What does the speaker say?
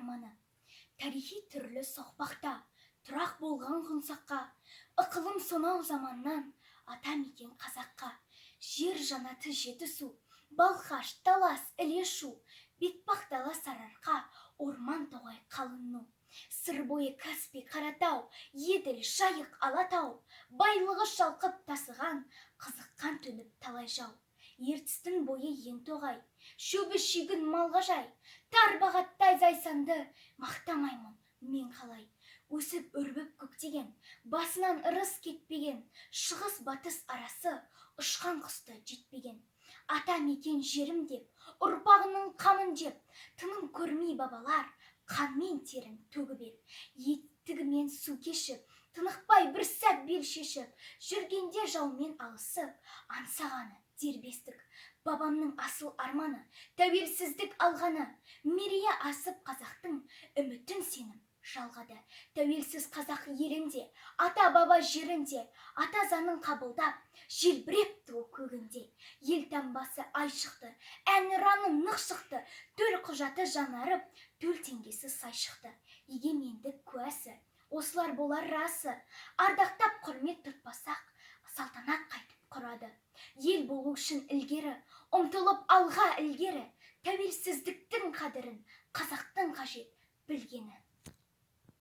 арманы. Тарихи түрлі соқпақта тұрақ болған құнсаққа, ықылым сонау заманнан ата мекен қазаққа. Жер жанаты жетісу, балқаш, талас, іле шу, бетпақ дала сарыарқа, орман тоғай қалын. Сыр бойы Каспий, Қаратау, Еділ, Жайық, Алатау, байлығы шалқып тасыған, қызыққан төніп талай жау. Ертістің бойы ең тоғай, шөбі шүйгін малға жай, тарбағаттай зайсанды мақтамаймын мен қалай. Өсіп өрбіп көктеген, басынан ырыс кетпеген, шығыс батыс арасы ұшқан құсты жетпеген. Ата мекен жерім деп, ұрпағының қамын жеп, тыным көрмей бабалар, қанмен терін төгіп ел. Еттігімен су кешіп, тынықпай бір сәт бел шешіп, жүргенде жаумен алысып, аңсағаны дербестік. Бабамның асыл арманы, тәуелсіздік алғаны, мерейі асып қазақтың үмітін сенім жалғады. Тәуелсіз қазақ елінде, ата-баба жерінде, ата заңын қабылдап, желбірепті ол көгінде. Ел таңбасы ай шықты, әнұраны нық шықты, төл құжаты жаңарып, төл теңгесі сай шықты. Егемендік куәсі, осылар болар расы, ардақтап құрмет тұтпасақ, салтанат қайтып құрады. Ел болу үшін ілгері, ұмтылып алға ілгері, тәуелсіздіктің қадірін қазақтың қажет білгені.